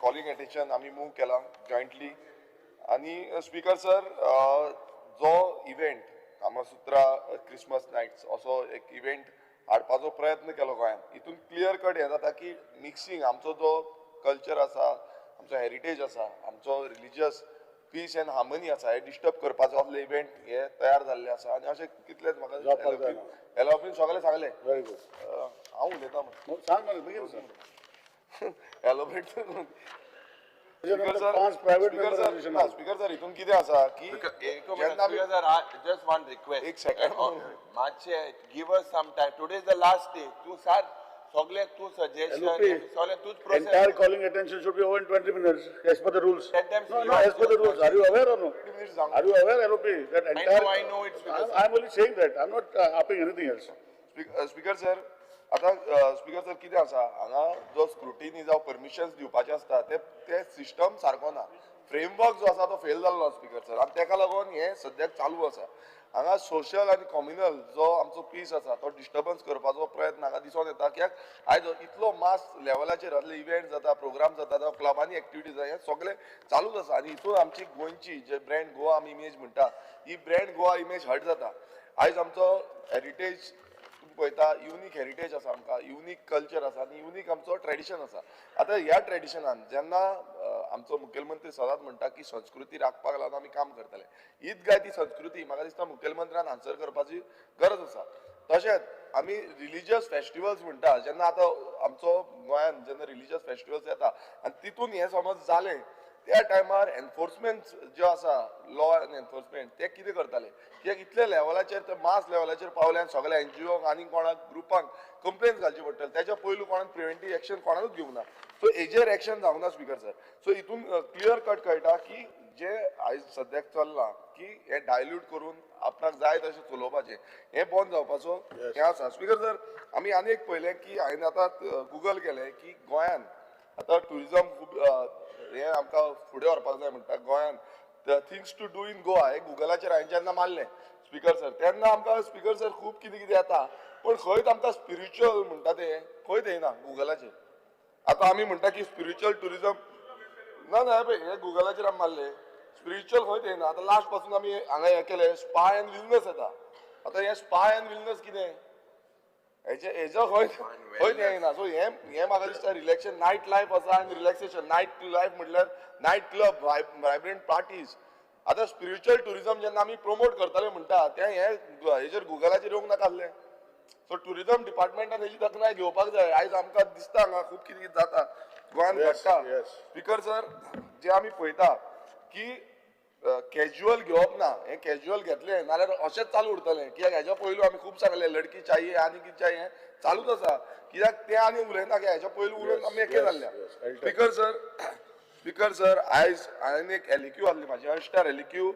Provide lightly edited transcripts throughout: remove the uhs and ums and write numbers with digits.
Calling attention आम्ही move केला jointly आणि स्पीकर सर जो इव्हेंट कामसूत्रा क्रिसमस नायट्स असो एक इव्हेंट हाडपाचो प्रयत्न केलो गोंयांत हितून क्लियर कट हे जाता की मिक्सिंग आमचो जो कल्चर आसा आमचो हेरिटेज आसा आमचो रिलिजियस पीस एंड हार्मनी आसा हे डिस्टर्ब करपाचो असले इव्हेंट हे तयार जाल्ले आसा आनी अशें कितलेच म्हाका एलोपीन सगळे सांगले व्हेरी गुड हांव उलयतां सांग मला बेगीन सांग एलोबरेट स्पीकर सर हितून कितें आसा की just one request. एक second. मातशे give us some time. Today is the last day. तू सांग सगळे तू suggestion सगळे तूच process. Entire calling attention should be over in 20 minutes as per the rules. Let them No, see no, what as per the you rules. Are you aware or no? Are you aware, LOP, that entire... I know it's because... I'm only saying that. I'm not upping anything else. Speaker sir आता speaker sir कितें आसा हांगा जो scrutiny जावं permissions दिवपाचे आसता ते system सारको ना फ्रेमवर्क जो आसा तो फेल जाल्लो स्पीकर सर आनी तेका लागून हे सद्याक चालू आसा हांगा सोशल आनी कम्युनल जो आमचो पीस आसा तो डिस्टर्बन्स करपाचो प्रयत्न हांगा दिसून येता कित्याक आयज इतलो मास लेवलाचेर असले इव्हेंट जाता प्रोग्राम जाता जावं क्लबांनी एक्टिविटीज जाता हे सगळे चालूच आसा आनी हितून आमची गोंयची जे ब्रँड गोवा आमी इमेज म्हणटा ही ब्रँड गोवा इमेज हट जाता आयज आमचो हेरिटेज पळयता युनीक हेरिटेज आसा आमकां युनीक कल्चर आसा आनी युनीक आमचो ट्रेडिशन आसा आतां ह्या ट्रेडिशनान जेन्ना आमचो मुखेलमंत्री सदांच म्हणटा की संस्कृती राखपाक लागून आमी काम करतले हीच गाय ती संस्कृती म्हाका दिसता मुखेलमंत्र्यान आन्सर करपाची गरज आसा तशेंच आमी रिलिजियस फेस्टिवल्स म्हणटा जेन्ना आतां आमचो गोंयांत जेन्ना रिलिजियस फेस्टिवल्स येता आनी तितून हें समज जालें त्या टायमार एनफोर्समेंट जो आसा लॉ एंड एनफोर्समेंट ते कितें करताले कित्याक इतले लेवलाचेर ते मास लेवलाचेर पावले आनी सगळे एनजीओ आनी कोणाक ग्रुपांक कंप्लेन घालची पडटले त्याच्या पयलू कोणान प्रिव्हेंटीव एक्शन कोणानूच घेवंक ना सो हेजेर एक्शन जावंक ना स्पीकर सर सो हितून क्लियर कट कळटा की जे आयज सद्याक चल्लां की हे डायल्यूट करून आपणाक जाय तशें चलोवपाचें हें बंद जावपाचो हें आसा स्पीकर सर आमी आनी एक पळयलें की हांवें आतां गुगल केलें की गोंयांत आतां ट्युरिजम खूब हे आमकां फुडें व्हरपाक जाय म्हणटा गोंयांत things to do in Goa हे गुगलाचेर हांवें जेन्ना मारलें स्पीकर सर तेन्ना आमकां स्पीकर सर खूब कितें कितें येता पूण खंयच आमकां स्पिरिच्युअल म्हणटा तें खंयच येना गुगलाचेर आतां आमी म्हणटा की स्पिरिच्युअल ट्युरिजम ना ना पळय हे गुगलाचेर आमी मारलें स्पिरिच्युअल खंयच येना आतां लास्ट पासून आमी हांगा हें केलें स्पा एंड विलनस येता आतां हे स्पा एंड विलनस कितें हेजो खंयच येना सो हें म्हाका दिसता रिलॅक्सेशन नायट लायफ आसा आनी रिलॅक्सेशन नायट लायफ म्हणल्यार नायट क्लब वायब्रंट पार्टीज आतां स्पिरिच्युअल ट्युरिजम जेन्ना आमी प्रमोट करताले म्हणटा तें हेजेर गुगलाचेर येवंक नाका आसलें सो ट्युरिजम डिपार्टमेंटान हेजी तकनाय घेवपाक जाय आयज आमकां दिसता हांगा खूब कितें कितें जाता गोंयांत घडटा स्पीकर सर जे आमी पळयता की कॅज्युअल घेवप ना हे कॅज्युअल घेतले नाल्यार अशेंच चालू उरतलें कित्याक हेज्या पयलू आमी खूब सांगलें लडकी चाहिए आनी कितें चाहिए चालूच आसा कित्याक ते आनी उलयना की हेज्या पयलू उलोवन आमी एके जाल्ल्या स्पीकर सर आयज हांवें एक एलिक्यू आहली म्हाजी अनस्टार एलिक्यू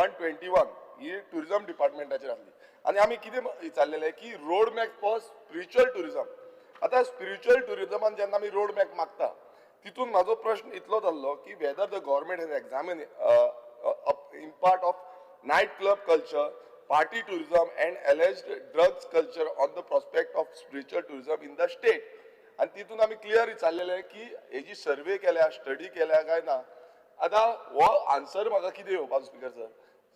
121 ही ट्युरिजम डिपार्टमेंटाचेर आहली आनी आमी कितें विचारलेलें की road map for spiritual tourism आतां स्पिरिच्युअल ट्युरिजमान जेन्ना आमी रोड मॅप मागता तितून म्हाजो प्रश्न इतलो जाल्लो की whether the government has examine impact of nightclub culture, party tourism and alleged drugs culture on the prospect of spiritual tourism in the state. आणि तितून आम्ही क्लियर विचारलेले की हेजी सर्वे केल्या स्टडी केल्या काय ना आता हो आन्सर म्हाका कितें येवपाचो स्पीकर सर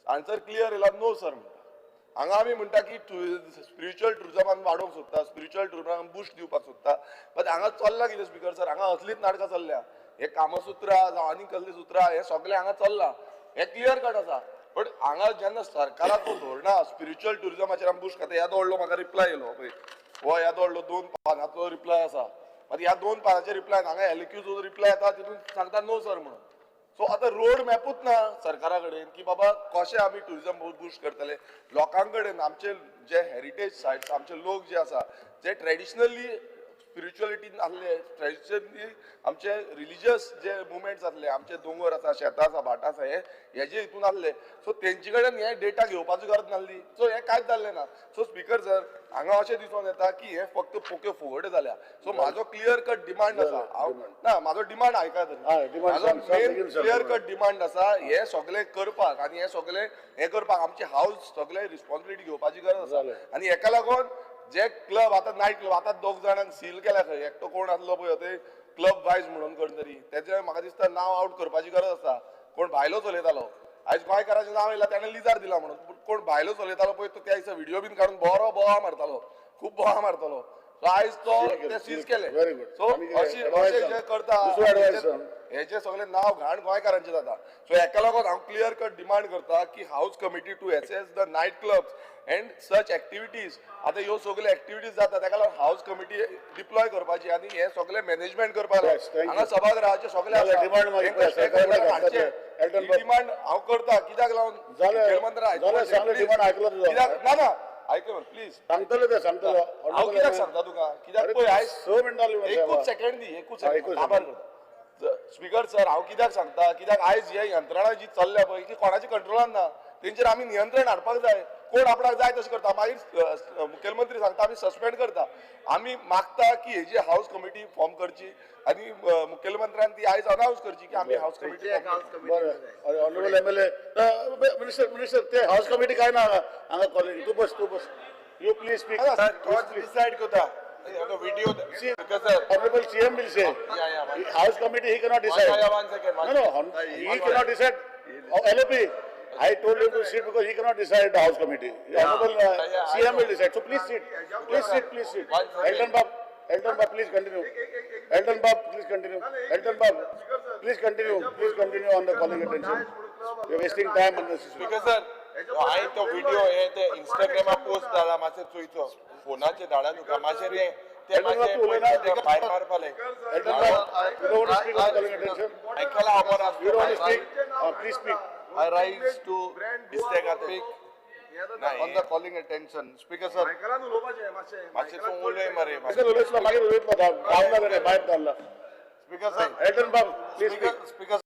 आन्सर क्लियर येयला नो सर म्हणटा हांगा आमी म्हणटा की स्पिरिच्युअल टुरिजमान वाडोवंक सोदता स्पिरिच्युअल टुरिजमाक बुस्ट दिवपाक सोदता बट हांगा चल्ला कितें स्पीकर सर हांगा असलीच नाटकां चल्ल्या हे कामसूत्रा जावं आनी कसलीं सुत्रा हे सगळें हांगा चल्लां हे क्लियर कट आसा बट हांगा जेन्ना सरकाराचो धोरणा स्पिरिच्युअल टुरिजमाचेर आमी बुस्ट खाता येदो व्हडलो म्हाका रिप्लाय येयलो पळय हो येदो व्हडलो 2 पानाचो रिप्लाय आसा मात ह्या 2 पानाच्या रिप्लाय हांगा एलिक्यूचो रिप्लाय येता तितून सांगता नो सर म्हणून सो आतां रोड मॅपूच ना सरकारा कडेन की बाबा कशें आमी टुरिजम बुस्ट करतले लोकां कडेन आमचे जे हेरिटेज सायट्स आमचे लोक जे आसा जे ट्रेडिशनली स्पिरिच्युअलिटीन आसले ट्रेडिशनली आमचे रिलिजियस जे मुवमेंट्स आसले आमचे दोंगर आसा शेतां आसा भाटां आसा हेजे हितून आसले सो तेंचे कडेन हे डेटा घेवपाची गरज नासली सो हे कांयच जाल्लें ना सो स्पीकर सर हांगा अशें दिसून येता की हे फक्त पोके फुगड जाल्या सो म्हाजो क्लियर कट डिमांड आसा ना म्हाजो डिमांड आयका तरी म्हाजो मेन क्लियर कट डिमांड आसा हे सगळें करपाक आनी हे सगळें हे करपाक आमचे हाऊस सगळे रिस्पॉन्सिबिलिटी घेवपाची गरज आसा आनी हेका लागून जे क्लब आता नाईट क्लब आता 2 जाणांक सील केल्या खंय एकटो कोण आसलो पळय ते क्लब वायज म्हणून कोण तरी त्याचे म्हाका दिसता नाव आउट करपाची गरज आसा. कोण भायलो चलयतालो आयज गोंयकाराचें नाव येयला ताणें लिजार दिला म्हणून, पूण कोण भायलो चलयतालो पळय तो त्या दिसा व्हिडिओ बीन काडून बरो बोवा मारतालो, खूब बोवा मारतालो. सो आयज तो ते सीज केले. Very good. सो आनी अशें advice जे करता दुसरो advice सांग. हेचे सगळे नाव घाण गोंयकारांचे जाता. सो हेका लागून हांव क्लियर कट डिमांड करता की house committee to assess the night clubs and such activities. आतां ह्यो सगळ्यो एक्टिविटीज जाता ताका लागून हाऊस कमिटी डिप्लॉय करपाची आनी हे सगळे मॅनेजमेंट करपाक Yes, thank you. हांगा सभागृहाचे सगळे जालें, demand मागीर पळय, सरकाराक हाडचे. Elton ही Bob. डिमांड हांव करता कित्याक लागून जालें, मुखेलमंत्री जालें, सांगलें, demand आयकलो तुजो. कित्याक ना ना आयकय प्लीज सांगतले ते सांगतले. हांव कित्याक सांगता तुका कित्याक पळय आयज 6 मिनटां जालीं मरे एकूच बाबा. सेकंड दी एकूच एकूच सेकंड second. आभार करता. स्पीकर सर हांव कित्याक सांगता कित्याक आयज हे यंत्रणा जी चल्ल्या पळय ती कोणाच्या कंट्रोलान ना. तेंचेर आमी नियंत्रण हाडपाक जाय. कोण आपणाक जाय तशें करता मागीर मुखेलमंत्री सांगता आमी सस्पेंड करता. आमी मागता की हेजी हाऊस कमिटी फॉर्म करची आनी मुखेलमंत्र्यान ती आयज अनाउन्स करची की आमी हाऊस कमिटी बरं ऑनरेबल एमएलए मिनिस्टर ते हाऊस कमिटी काय ना हांगा कॉलेज तू बस यू प्लीज स्पीक डिसाइड करता video honourable CM will say house committee he cannot decide. one second No, he cannot decide. LOP, I told him to sit because he cannot decide the house committee. Honorable CM will decide. So please sit. Please sit. One second. Elton Bob, please continue. Elton Bob, please continue. Elton Bob, please continue on the calling attention. You're wasting time unnecessarily. Speaker sir हांवें तो video हे ते इंस्टाग्रामार post धाडला मातशें चुयचो फोनाचेर धाडा तुका मातशें रे ते मातशें भायर मारपाले Elton Bob, you don't want to speak on the calling attention? आयकला हांव You don't want to speak? Please speak. I rise to mistake आतां speak on the calling attention. Speaker sir. मातशें तूं उलय मरे मागीर उलयतलो भायर धाडला. Speaker sir. Elton Bob, please speak. Speaker